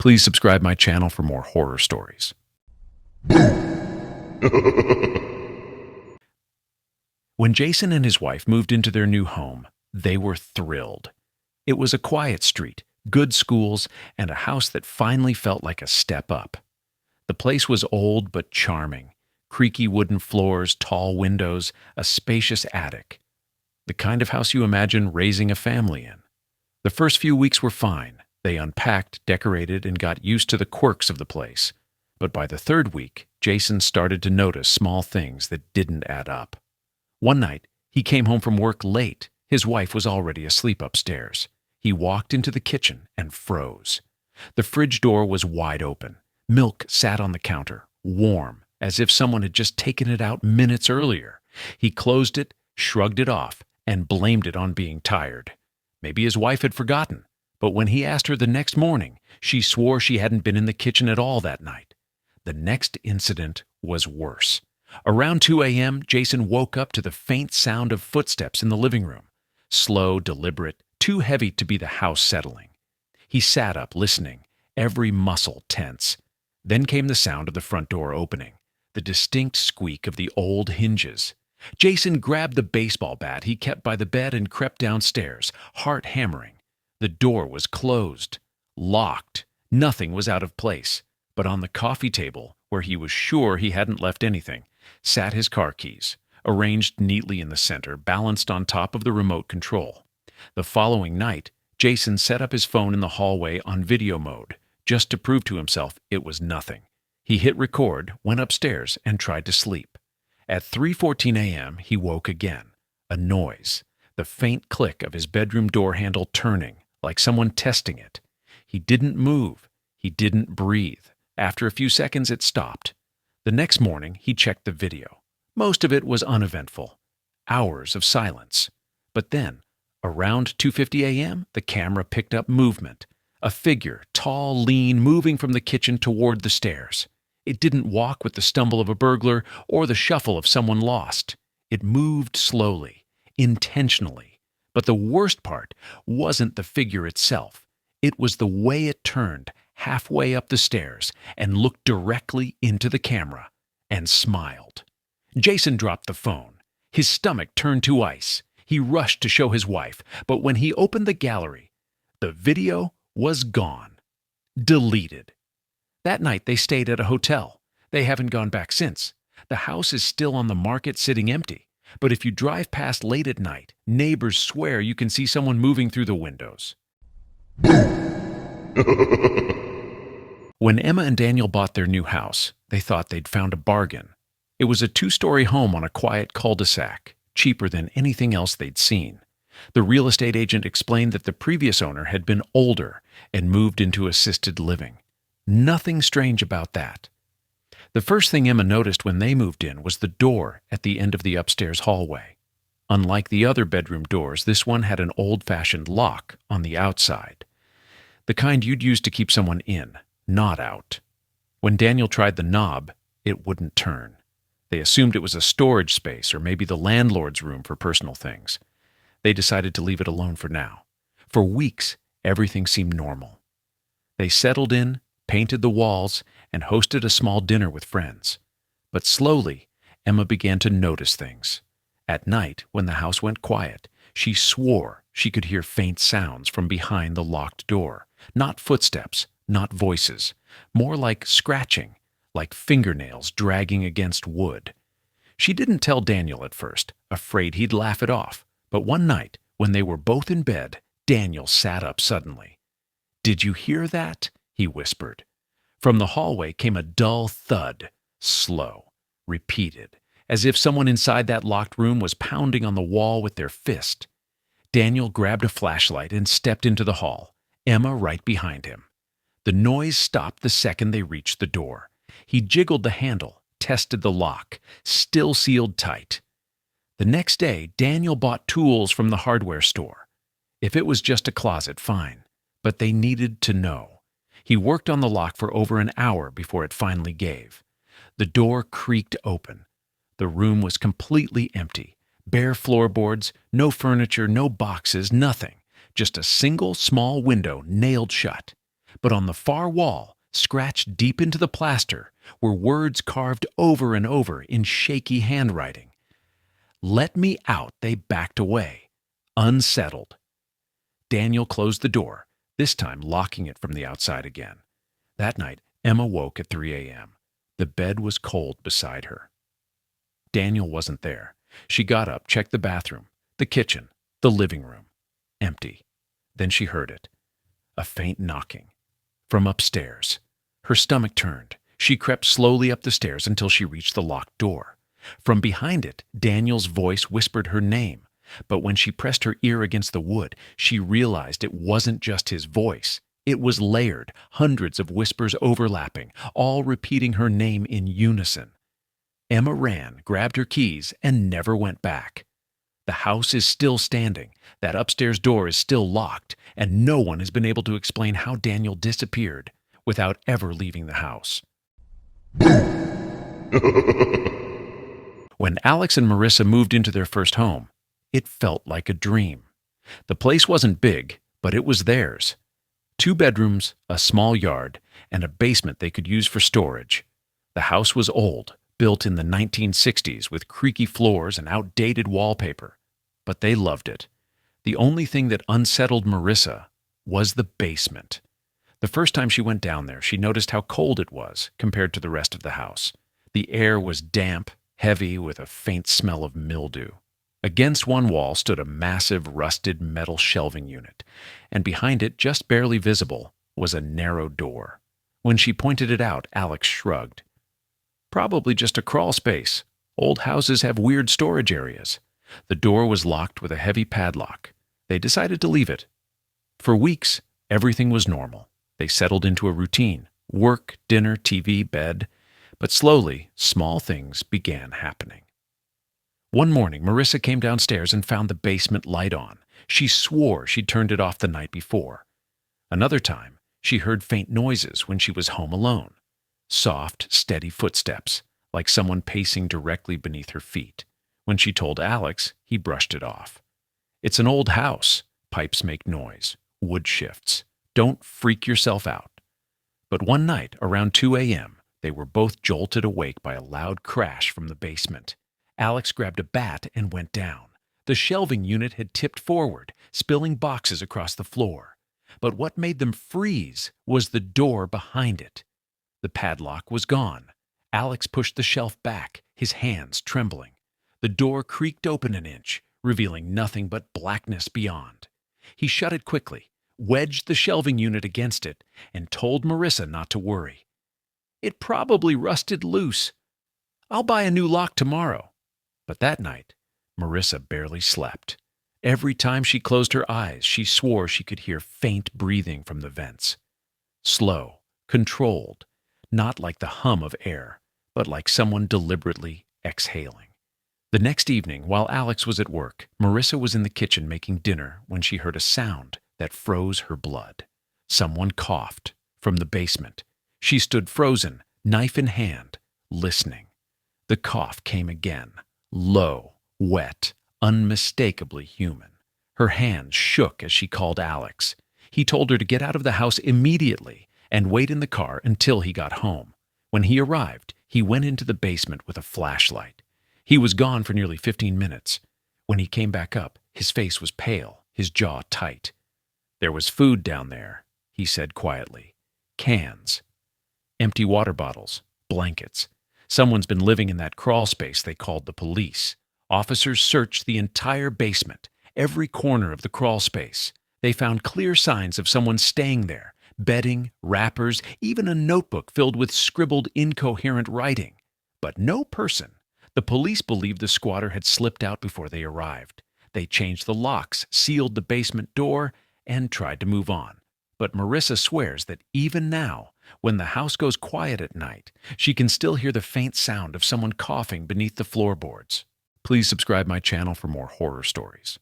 Please subscribe my channel for more horror stories. When Jason and his wife moved into their new home, they were thrilled. It was a quiet street, good schools, and a house that finally felt like a step up. The place was old but charming. Creaky wooden floors, tall windows, a spacious attic. The kind of house you imagine raising a family in. The first few weeks were fine. They unpacked, decorated, and got used to the quirks of the place. But by the third week, Jason started to notice small things that didn't add up. One night, he came home from work late. His wife was already asleep upstairs. He walked into the kitchen and froze. The fridge door was wide open. Milk sat on the counter, warm, as if someone had just taken it out minutes earlier. He closed it, shrugged it off, and blamed it on being tired. Maybe his wife had forgotten, but when he asked her the next morning, she swore she hadn't been in the kitchen at all that night. The next incident was worse. Around 2 a.m., Jason woke up to the faint sound of footsteps in the living room. Slow, deliberate, too heavy to be the house settling. He sat up, listening, every muscle tense. Then came the sound of the front door opening, the distinct squeak of the old hinges. Jason grabbed the baseball bat he kept by the bed and crept downstairs, heart hammering. The door was closed, locked. Nothing was out of place. But on the coffee table, where he was sure he hadn't left anything, sat his car keys, arranged neatly in the center, balanced on top of the remote control. The following night, Jason set up his phone in the hallway on video mode, just to prove to himself it was nothing. He hit record, went upstairs, and tried to sleep. At 3:14 a.m., he woke again. A noise, the faint click of his bedroom door handle turning, like someone testing it. He didn't move. He didn't breathe. After a few seconds, it stopped. The next morning, he checked the video. Most of it was uneventful. Hours of silence. But then, around 2:50 a.m., the camera picked up movement. A figure, tall, lean, moving from the kitchen toward the stairs. It didn't walk with the stumble of a burglar or the shuffle of someone lost. It moved slowly, intentionally. But the worst part wasn't the figure itself. It was the way it turned halfway up the stairs and looked directly into the camera and smiled. Jason dropped the phone. His stomach turned to ice. He rushed to show his wife, but when he opened the gallery, the video was gone. Deleted. That night they stayed at a hotel. They haven't gone back since. The house is still on the market sitting empty. But if you drive past late at night, neighbors swear you can see someone moving through the windows. When Emma and Daniel bought their new house, they thought they'd found a bargain. It was a 2-story home on a quiet cul-de-sac, cheaper than anything else they'd seen. The real estate agent explained that the previous owner had been older and moved into assisted living. Nothing strange about that. The first thing Emma noticed when they moved in was the door at the end of the upstairs hallway. Unlike the other bedroom doors, this one had an old-fashioned lock on the outside. The kind you'd use to keep someone in, not out. When Daniel tried the knob, it wouldn't turn. They assumed it was a storage space or maybe the landlord's room for personal things. They decided to leave it alone for now. For weeks, everything seemed normal. They settled in, painted the walls, and hosted a small dinner with friends. But slowly, Emma began to notice things. At night, when the house went quiet, she swore she could hear faint sounds from behind the locked door. Not footsteps, not voices. More like scratching, like fingernails dragging against wood. She didn't tell Daniel at first, afraid he'd laugh it off. But one night, when they were both in bed, Daniel sat up suddenly. "Did you hear that?" he whispered. From the hallway came a dull thud, slow, repeated, as if someone inside that locked room was pounding on the wall with their fist. Daniel grabbed a flashlight and stepped into the hall, Emma right behind him. The noise stopped the second they reached the door. He jiggled the handle, tested the lock, still sealed tight. The next day, Daniel bought tools from the hardware store. If it was just a closet, fine, but they needed to know. He worked on the lock for over an hour before it finally gave. The door creaked open. The room was completely empty. Bare floorboards, no furniture, no boxes, nothing. Just a single small window nailed shut. But on the far wall, scratched deep into the plaster, were words carved over and over in shaky handwriting. "Let me out," they backed away. Unsettled. Daniel closed the door, this time locking it from the outside again. That night, Emma woke at 3 a.m. The bed was cold beside her. Daniel wasn't there. She got up, checked the bathroom, the kitchen, the living room. Empty. Then she heard it. A faint knocking. From upstairs. Her stomach turned. She crept slowly up the stairs until she reached the locked door. From behind it, Daniel's voice whispered her name. But when she pressed her ear against the wood, she realized it wasn't just his voice. It was layered, hundreds of whispers overlapping, all repeating her name in unison. Emma ran, grabbed her keys, and never went back. The house is still standing, that upstairs door is still locked, and no one has been able to explain how Daniel disappeared without ever leaving the house. When Alex and Marissa moved into their first home, it felt like a dream. The place wasn't big, but it was theirs. 2 bedrooms, a small yard, and a basement they could use for storage. The house was old, built in the 1960s with creaky floors and outdated wallpaper. But they loved it. The only thing that unsettled Marissa was the basement. The first time she went down there, she noticed how cold it was compared to the rest of the house. The air was damp, heavy, with a faint smell of mildew. Against one wall stood a massive rusted metal shelving unit, and behind it, just barely visible, was a narrow door. When she pointed it out, Alex shrugged. "Probably just a crawl space. Old houses have weird storage areas." The door was locked with a heavy padlock. They decided to leave it. For weeks, everything was normal. They settled into a routine: work, dinner, TV, bed. But slowly, small things began happening. One morning, Marissa came downstairs and found the basement light on. She swore she'd turned it off the night before. Another time, she heard faint noises when she was home alone. Soft, steady footsteps, like someone pacing directly beneath her feet. When she told Alex, he brushed it off. "It's an old house. Pipes make noise. Wood shifts. Don't freak yourself out." But one night, around 2 a.m., they were both jolted awake by a loud crash from the basement. Alex grabbed a bat and went down. The shelving unit had tipped forward, spilling boxes across the floor. But what made them freeze was the door behind it. The padlock was gone. Alex pushed the shelf back, his hands trembling. The door creaked open an inch, revealing nothing but blackness beyond. He shut it quickly, wedged the shelving unit against it, and told Marissa not to worry. "It probably rusted loose. I'll buy a new lock tomorrow." But that night, Marissa barely slept. Every time she closed her eyes, she swore she could hear faint breathing from the vents. Slow, controlled, not like the hum of air, but like someone deliberately exhaling. The next evening, while Alex was at work, Marissa was in the kitchen making dinner when she heard a sound that froze her blood. Someone coughed from the basement. She stood frozen, knife in hand, listening. The cough came again. Low, wet, unmistakably human. Her hands shook as she called Alex. He told her to get out of the house immediately and wait in the car until he got home. When he arrived, he went into the basement with a flashlight. He was gone for nearly 15 minutes. When he came back up, his face was pale, his jaw tight. "There was food down there," he said quietly. "Cans. Empty water bottles. Blankets. Someone's been living in that crawl space they called the police. Officers searched the entire basement, every corner of the crawl space. They found clear signs of someone staying there, bedding, wrappers, even a notebook filled with scribbled incoherent writing. But no person. The police believed the squatter had slipped out before they arrived. They changed the locks, sealed the basement door, and tried to move on. But Marissa swears that even now, when the house goes quiet at night, she can still hear the faint sound of someone coughing beneath the floorboards. Please subscribe my channel for more horror stories.